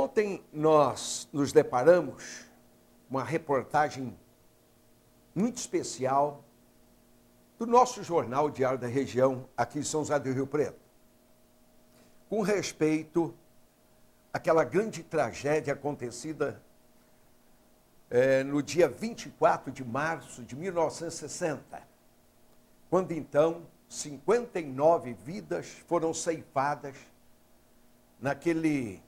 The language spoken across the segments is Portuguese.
Ontem nós nos deparamos com uma reportagem muito especial do nosso jornal Diário da Região, aqui em São José do Rio Preto, com respeito àquela grande tragédia acontecida no dia 24 de março de 1960, quando então 59 vidas foram ceifadas naquele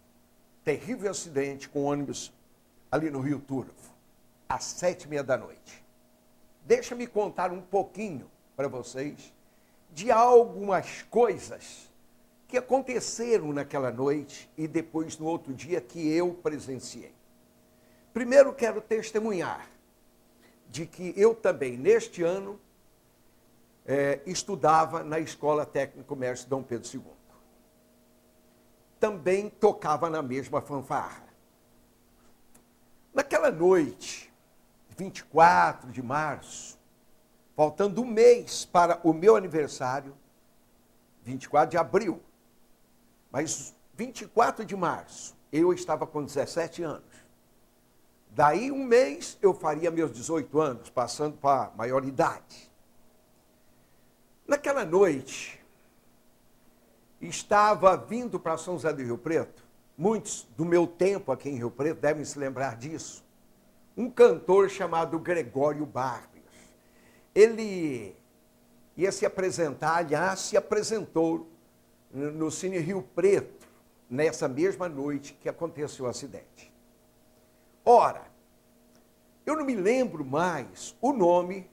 terrível acidente com ônibus ali no Rio Turvo, às 7h30 da noite. Deixa-me contar um pouquinho para vocês de algumas coisas que aconteceram naquela noite e depois no outro dia que eu presenciei. Primeiro quero testemunhar de que eu também, neste ano, estudava na Escola Técnica Comércio Dom Pedro II. Também tocava na mesma fanfarra. Naquela noite, 24 de março, faltando um mês para o meu aniversário, 24 de abril, mas 24 de março, eu estava com 17 anos. Daí um mês eu faria meus 18 anos, passando para a maioridade. Naquela noite, estava vindo para São José do Rio Preto, muitos do meu tempo aqui em Rio Preto devem se lembrar disso, um cantor chamado Gregório Barrios. Ele ia se apresentar, aliás, se apresentou no Cine Rio Preto, nessa mesma noite que aconteceu o acidente. Ora, eu não me lembro mais o nome,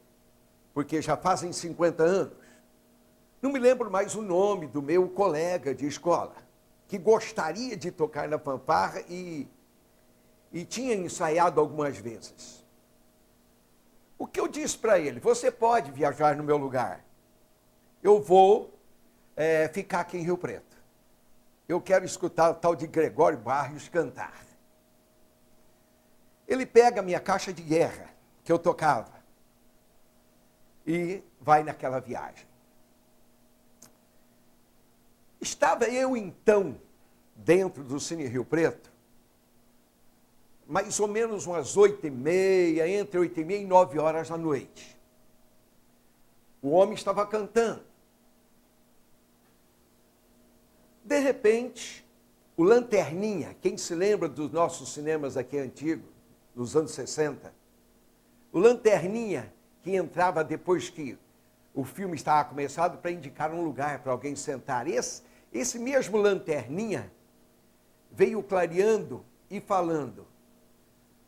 porque já fazem 50 anos, não me lembro mais o nome do meu colega de escola, que gostaria de tocar na fanfarra e tinha ensaiado algumas vezes. O que eu disse para ele? Você pode viajar no meu lugar. Eu vou ficar aqui em Rio Preto. Eu quero escutar o tal de Gregório Barrios cantar. Ele pega a minha caixa de guerra, que eu tocava, e vai naquela viagem. Estava eu, então, dentro do Cine Rio Preto, mais ou menos umas 8h30, entre 8h30 e 9h da noite. O homem estava cantando. De repente, o Lanterninha, quem se lembra dos nossos cinemas aqui antigos, dos anos 60, o Lanterninha, que entrava depois que o filme estava começado para indicar um lugar para alguém sentar. Esse mesmo Lanterninha veio clareando e falando: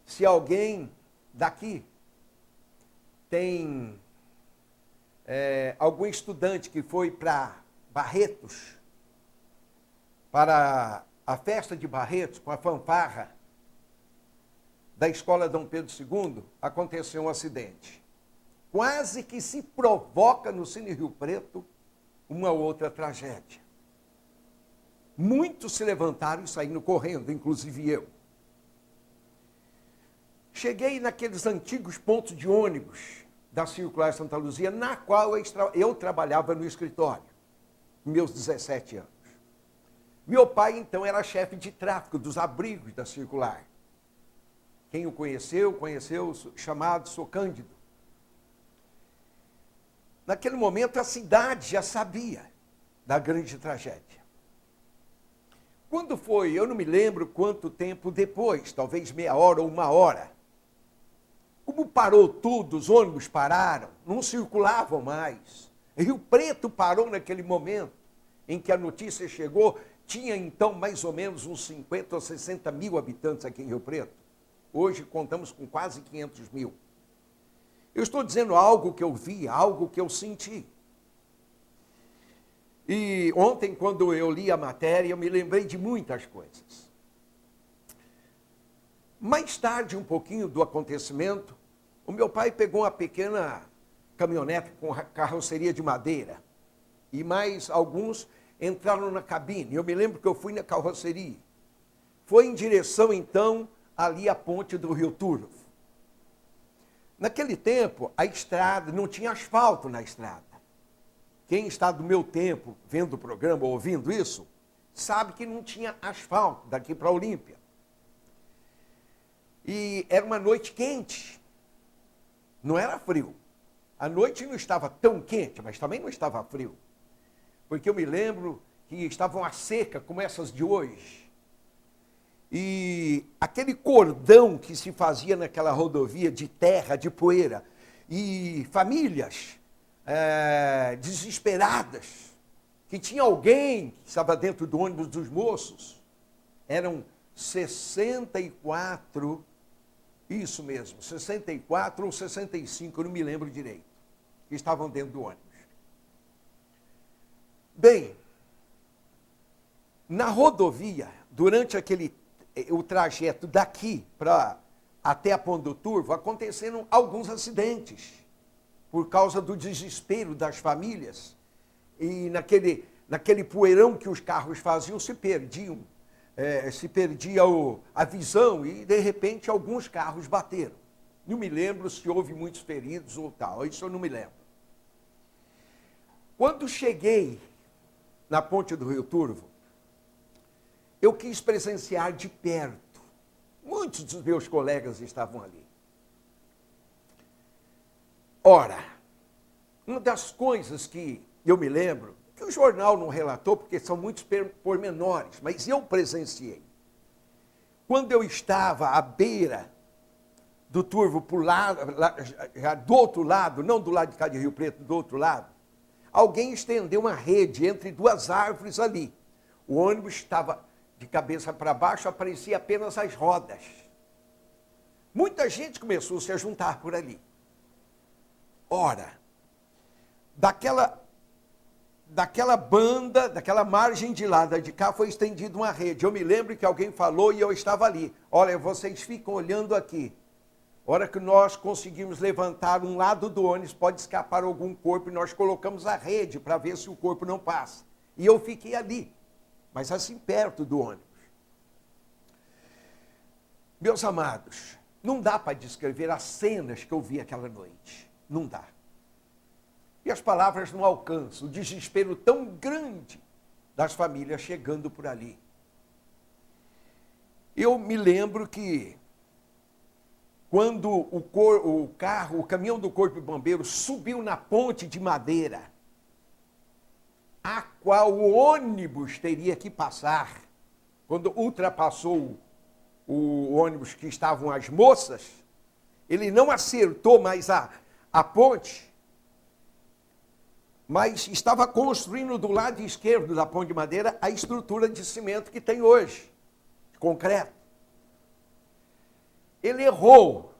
se alguém daqui tem algum estudante que foi para Barretos, para a festa de Barretos, com a fanfarra da Escola Dom Pedro II, aconteceu um acidente. Quase que se provoca no Cine Rio Preto uma outra tragédia. Muitos se levantaram e saíram correndo, inclusive eu. Cheguei naqueles antigos pontos de ônibus da Circular Santa Luzia, na qual eu trabalhava no escritório, com meus 17 anos. Meu pai, então, era chefe de tráfego dos abrigos da Circular. Quem o conheceu, chamado Sou Cândido. Naquele momento, a cidade já sabia da grande tragédia. Quando foi, eu não me lembro quanto tempo depois, talvez meia hora ou uma hora. Como parou tudo, os ônibus pararam, não circulavam mais. Rio Preto parou naquele momento em que a notícia chegou. Tinha então mais ou menos uns 50 ou 60 mil habitantes aqui em Rio Preto. Hoje contamos com quase 500 mil. Eu estou dizendo algo que eu vi, algo que eu senti. E ontem, quando eu li a matéria, eu me lembrei de muitas coisas. Mais tarde, um pouquinho do acontecimento, o meu pai pegou uma pequena caminhonete com carroceria de madeira. E mais alguns entraram na cabine. Eu me lembro que eu fui na carroceria. Foi em direção, então, ali à ponte do Rio Turvo. Naquele tempo, a estrada, não tinha asfalto na estrada. Quem está do meu tempo vendo o programa, ouvindo isso, sabe que não tinha asfalto daqui para a Olímpia. E era uma noite quente. Não era frio. A noite não estava tão quente, mas também não estava frio. Porque eu me lembro que estavam a seca, como essas de hoje. E aquele cordão que se fazia naquela rodovia de terra, de poeira, e famílias desesperadas, que tinha alguém que estava dentro do ônibus dos moços, eram 64, isso mesmo, 64 ou 65, eu não me lembro direito, que estavam dentro do ônibus. Bem, na rodovia, durante o trajeto daqui até a Ponte do Turvo, aconteceram alguns acidentes, por causa do desespero das famílias, e naquele poeirão que os carros faziam, se perdia a visão, e de repente alguns carros bateram. Não me lembro se houve muitos feridos ou tal, isso eu não me lembro. Quando cheguei na Ponte do Rio Turvo, eu quis presenciar de perto. Muitos dos meus colegas estavam ali. Ora, uma das coisas que eu me lembro, que o jornal não relatou, porque são muitos pormenores, mas eu presenciei. Quando eu estava à beira do Turvo, do outro lado, não do lado de cá de Rio Preto, do outro lado, alguém estendeu uma rede entre duas árvores ali. O ônibus estava de cabeça para baixo, aparecia apenas as rodas. Muita gente começou a se juntar por ali. Ora, daquela banda, daquela margem de lá, de cá, foi estendida uma rede. Eu me lembro que alguém falou e eu estava ali. Olha, vocês ficam olhando aqui. A hora que nós conseguimos levantar um lado do ônibus, pode escapar algum corpo, e nós colocamos a rede para ver se o corpo não passa. E eu fiquei ali, mas assim perto do ônibus. Meus amados, não dá para descrever as cenas que eu vi aquela noite. Não dá. E as palavras não alcançam o desespero tão grande das famílias chegando por ali. Eu me lembro que quando o caminhão do Corpo de Bombeiros subiu na ponte de madeira, a qual o ônibus teria que passar, quando ultrapassou o ônibus que estavam as moças, ele não acertou mais a ponte, mas estava construindo do lado esquerdo da ponte de madeira a estrutura de cimento que tem hoje, de concreto. Ele errou,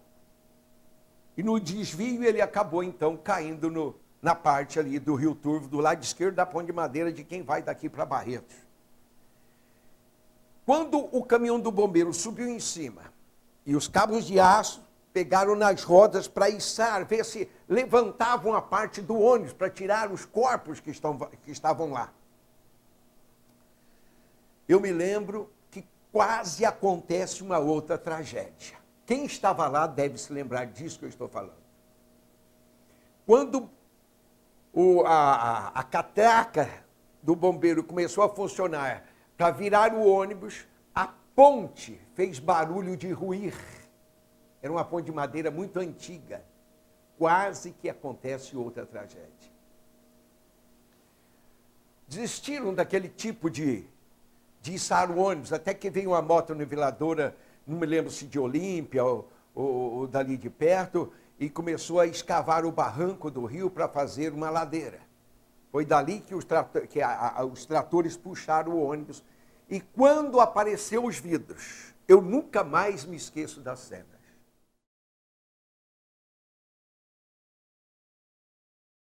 e no desvio ele acabou então caindo na parte ali do Rio Turvo, do lado esquerdo da ponte de madeira de quem vai daqui para Barretos. Quando o caminhão do bombeiro subiu em cima, e os cabos de aço pegaram nas rodas para içar, ver se levantavam a parte do ônibus para tirar os corpos que estavam lá. Eu me lembro que quase acontece uma outra tragédia. Quem estava lá deve se lembrar disso que eu estou falando. Quando a catraca do bombeiro começou a funcionar para virar o ônibus, a ponte fez barulho de ruir. Era uma ponte de madeira muito antiga. Quase que acontece outra tragédia. Desistiram daquele tipo de içar o ônibus, até que veio uma moto niveladora, não me lembro se de Olímpia ou dali de perto, e começou a escavar o barranco do rio para fazer uma ladeira. Foi dali que os tratores puxaram o ônibus. E quando apareceu os vidros, eu nunca mais me esqueço da cena.